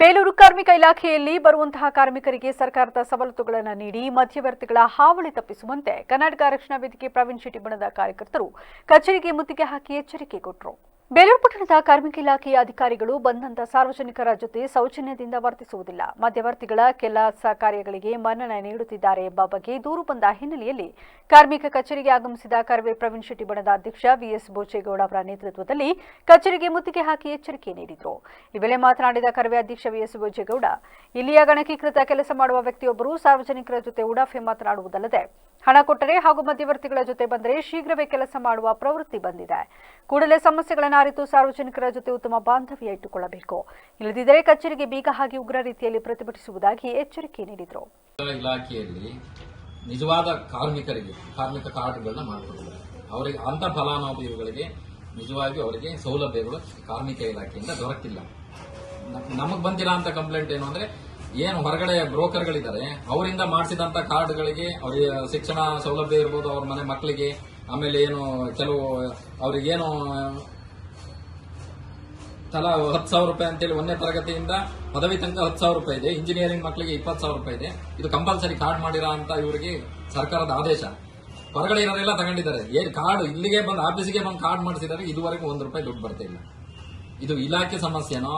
ಬೇಲೂರು ಕಾರ್ಮಿಕ ಇಲಾಖೆಯಲ್ಲಿ ಬರುವಂತಹ ಕಾರ್ಮಿಕರಿಗೆ ಸರ್ಕಾರದ ಸವಲತ್ತುಗಳನ್ನು ನೀಡಿ ಮಧ್ಯವರ್ತಿಗಳ ಹಾವಳಿ ತಪ್ಪಿಸುವಂತೆ ಕರ್ನಾಟಕ ರಕ್ಷಣಾ ವೇದಿಕೆ ಪ್ರವೀಣ್ ಶೆಟ್ಟಿ ಬಣದ ಕಾರ್ಯಕರ್ತರು ಕಚೇರಿಗೆ ಮುತ್ತಿಗೆ ಹಾಕಿ ಎಚ್ಚರಿಕೆ ಕೊಟ್ಟರು. ಬೇಲೂರು ಪಟ್ಟಣದ ಕಾರ್ಮಿಕ ಇಲಾಖೆಯ ಅಧಿಕಾರಿಗಳು ಬಂದಂತ ಸಾರ್ವಜನಿಕರ ಜೊತೆ ಸೌಜನ್ಯದಿಂದ ವರ್ತಿಸುವುದಿಲ್ಲ, ಮಧ್ಯವರ್ತಿಗಳ ಕೆಲಸ ಕಾರ್ಯಗಳಿಗೆ ಮನ್ನಣೆ ನೀಡುತ್ತಿದ್ದಾರೆ ಎಂಬ ಬಗ್ಗೆ ದೂರು ಬಂದ ಹಿನ್ನೆಲೆಯಲ್ಲಿ ಕಾರ್ಮಿಕ ಕಚೇರಿಗೆ ಆಗಮಿಸಿದ ಕರವೇ ಪ್ರವೀಣ್ ಶೆಟ್ಟಿ ಬಣದ ಅಧ್ಯಕ್ಷ ವಿಎಸ್ ಬೋಚೇಗೌಡ ಅವರ ನೇತೃತ್ವದಲ್ಲಿ ಕಚೇರಿಗೆ ಮುತ್ತಿಗೆ ಹಾಕಿ ಎಚ್ಚರಿಕೆ ನೀಡಿದರು. ಈ ವೇಳೆ ಮಾತನಾಡಿದ ಕರವೇ ಅಧ್ಯಕ್ಷ ವಿಎಸ್ ಬೋಚೇಗೌಡ, ಇಲ್ಲಿಯ ಗಣಕೀಕೃತ ಕೆಲಸ ಮಾಡುವ ವ್ಯಕ್ತಿಯೊಬ್ಬರು ಸಾರ್ವಜನಿಕರ ಜೊತೆ ಉಡಾಫೆ ಮಾತನಾಡುವುದಲ್ಲದೆ ಹಣ ಕೊಟ್ಟರೆ ಹಾಗೂ ಮಧ್ಯವರ್ತಿಗಳ ಜೊತೆ ಬಂದರೆ ಶೀಘ್ರವೇ ಕೆಲಸ ಮಾಡುವ ಪ್ರವೃತ್ತಿ ಬಂದಿದೆ. ಕೂಡಲೇ ಸಮಸ್ಯೆಗಳನ್ನು ಅರಿತು ಸಾರ್ವಜನಿಕರ ಜೊತೆ ಉತ್ತಮ ಬಾಂಧವ್ಯ ಇಟ್ಟುಕೊಳ್ಳಬೇಕು, ಇಲ್ಲದಿದ್ದರೆ ಕಚೇರಿಗೆ ಬೀಗ ಹಾಕಿ ಉಗ್ರ ರೀತಿಯಲ್ಲಿ ಪ್ರತಿಭಟಿಸುವುದಾಗಿ ಎಚ್ಚರಿಕೆ ನೀಡಿದರು. ಇಲಾಖೆಯಲ್ಲಿ ನಿಜವಾದ ಕಾರ್ಮಿಕ ಕಾರ್ಡ್ಗಳನ್ನ ಮಾಡಿಕೊಟ್ಟಿದ್ದಾರೆ. ಅವರಿಗೆ ಅಂತ ಫಲಾನುಭವಿಗಳಿಗೆ ನಿಜವಾಗಿ ಅವರಿಗೆ ಸೌಲಭ್ಯಗಳು ಕಾರ್ಮಿಕ ಇಲಾಖೆಯಿಂದ ದೊರಕಿಲ್ಲ. ನಮಗೆ ಬಂದಿರೋ ಅಂತ ಕಂಪ್ಲೇಂಟ್ ಏನು ಅಂದ್ರೆ, ಏನು ಹೊರಗಡೆ ಬ್ರೋಕರ್ಗಳಿದ್ದಾರೆ ಅವರಿಂದ ಮಾಡಿಸಿದಂತ ಕಾರ್ಡ್ಗಳಿಗೆ ಅವರಿಗೆ ಶಿಕ್ಷಣ ಸೌಲಭ್ಯ ಇರ್ಬೋದು, ಅವ್ರ ಮನೆ ಮಕ್ಕಳಿಗೆ, ಆಮೇಲೆ ಏನು ಕೆಲವು ಅವ್ರಿಗೇನು ತಲಾ 10,000 ರೂಪಾಯಿ ಅಂತೇಳಿ 1ನೇ ತರಗತಿಯಿಂದ ಪದವಿ ತನಕ 10,000 ರೂಪಾಯಿ ಇದೆ, ಇಂಜಿನಿಯರಿಂಗ್ ಮಕ್ಕಳಿಗೆ 20,000 ರೂಪಾಯಿ ಇದೆ. ಇದು ಕಂಪಲ್ಸರಿ ಕಾರ್ಡ್ ಮಾಡಿರೋ ಅಂತ ಇವರಿಗೆ ಸರ್ಕಾರದ ಆದೇಶ. ಹೊರಗಡೆ ಇರೋರೆಲ್ಲ ತಗೊಂಡಿದ್ದಾರೆ. ಏನ್ ಕಾರ್ಡ್ ಇಲ್ಲಿಗೆ ಬಂದು ಆಫೀಸಿಗೆ ಬಂದು ಕಾರ್ಡ್ ಮಾಡಿಸಿದ್ದಾರೆ, ಇದುವರೆಗೂ 1 ರೂಪಾಯಿ ದುಡ್ಡು ಬರ್ತಾ ಇಲ್ಲ. ಇದು ಇಲಾಖೆ ಸಮಸ್ಯೆನೋ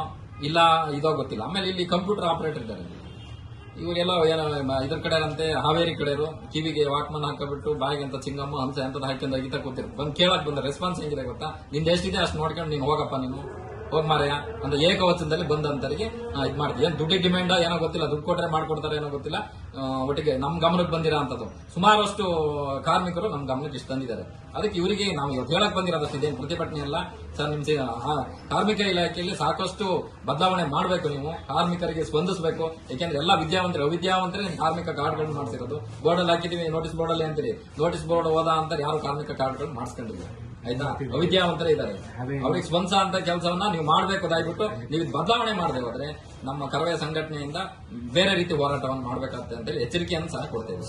ಇಲ್ಲ ಇದೋ ಗೊತ್ತಿಲ್ಲ. ಆಮೇಲೆ ಇಲ್ಲಿ ಕಂಪ್ಯೂಟರ್ ಆಪರೇಟರ್ ಇದ್ದಾರೆ, ಇವರೆಲ್ಲ ಏನೋ ಇದ್ರ ಕಡೆ ಅಂತೆ ಹಾವೇರಿ ಕಡೆಯವರು ಕಿವಿಗೆ ವಾಕ್ಮನ್ ಹಾಕಬಿಟ್ಟು ಬಾಯಿಗೆ ಅಂತ ಚಿಂಗಮ್ಮ ಹಂಸ ಎಂತದ್ದು ಹಾಕಿಂದ ಗೀತ ಕೂತಿರು ಬಂದು ಕೇಳಕ್ ಬಂದ ರೆಸ್ಪಾನ್ಸ್ ಹೆಂಗಿದೆ ಗೊತ್ತಾ, ನಿಂದ ಎಷ್ಟಿದೆ ಅಷ್ಟು ನೋಡ್ಕೊಂಡು ನೀನು ಹೋಗಪ್ಪ, ನೀನು ಹೋಗ್ ಮಾರಯ ಅಂತ ಏಕವಚನದಲ್ಲಿ ಬಂದಂತರಿಗೆ ಇದು ಮಾಡ್ತೀವಿ. ಏನ್ ದುಡ್ಡಿಗೆ ಡಿಮ್ಯಾಂಡ್ ಏನೋ ಗೊತ್ತಿಲ್ಲ, ದುಡ್ಡು ಕೊಟ್ರೆ ಮಾಡ್ಕೊಡ್ತಾರೆ ಏನೋ ಗೊತ್ತಿಲ್ಲ. ಒಟ್ಟಿಗೆ ನಮ್ ಗಮನಕ್ಕೆ ಬಂದಿರೋ ಅಂತದ್ದು ಸುಮಾರಷ್ಟು ಕಾರ್ಮಿಕರು ನಮ್ ಗಮನಕ್ಕೆ ಇಷ್ಟು ತಂದಿದ್ದಾರೆ. ಅದಕ್ಕೆ ಇವರಿಗೆ ನಾವು ಇವತ್ತು ಹೇಳಕ್ ಬಂದಿರೋದಷ್ಟು ಇದೇನು ಪ್ರತಿಭಟನೆ ಅಲ್ಲ ಸರ್. ನಿಮ್ ಕಾರ್ಮಿಕ ಇಲಾಖೆಯಲ್ಲಿ ಸಾಕಷ್ಟು ಬದಲಾವಣೆ ಮಾಡಬೇಕು, ನೀವು ಕಾರ್ಮಿಕರಿಗೆ ಸ್ಪಂದಿಸಬೇಕು. ಯಾಕೆಂದ್ರೆ ಎಲ್ಲ ವಿದ್ಯಾವಂತರು ಅವಿದ್ಯಾವಂತರೇ ನಿಮ್ ಕಾರ್ಮಿಕ ಕಾರ್ಡ್ಗಳನ್ನ ಮಾಡಿಸಿರೋದು. ಬೋರ್ಡಲ್ಲಿ ಹಾಕಿದೀವಿ ನೋಟಿಸ್ ಬೋರ್ಡಲ್ಲಿ ಅಂತೀರಿ, ನೋಟಿಸ್ ಬೋರ್ಡ್ ಹೋದ ಅಂತ ಯಾರು ಕಾರ್ಮಿಕ ಕಾರ್ಡ್ಗಳು ಮಾಡಿಸ್ಕೊಂಡಿಲ್ಲ, ಆಯ್ತಾ? ಅವಿದ್ಯಾವಂತರೇ ಇದ್ದಾರೆ. ಅವ್ರಿಗೆ ಸ್ಪಂದಿಸ ಅಂತ ಕೆಲಸವನ್ನ ನೀವು ಮಾಡಬೇಕು. ದಯವಿಟ್ಟು ನೀವು ಬದಲಾವಣೆ ಮಾಡದೆ ಹೋದ್ರೆ ನಮ್ಮ ಕರವೇ ಸಂಘಟನೆಯಿಂದ ಬೇರೆ ರೀತಿ ಹೋರಾಟವನ್ನು ಮಾಡಬೇಕಾಗುತ್ತೆ ಅಂತ ಎಚ್ಚರಿಕೆಯನ್ನು ಸಹ ಕೊಡ್ತೇವೆ.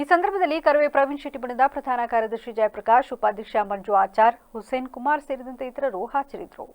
ಈ ಸಂದರ್ಭದಲ್ಲಿ ಕರವೇ ಪ್ರವೀಣ್ ಶೆಟ್ಟಿ ಬಣದ ಪ್ರಧಾನ ಕಾರ್ಯದರ್ಶಿ ಜಯಪ್ರಕಾಶ್, ಉಪಾಧ್ಯಕ್ಷ ಮಂಜು ಆಚಾರ್, ಹುಸೇನ್ ಕುಮಾರ್ ಸೇರಿದಂತೆ ಇತರರು ಹಾಜರಿದ್ದರು.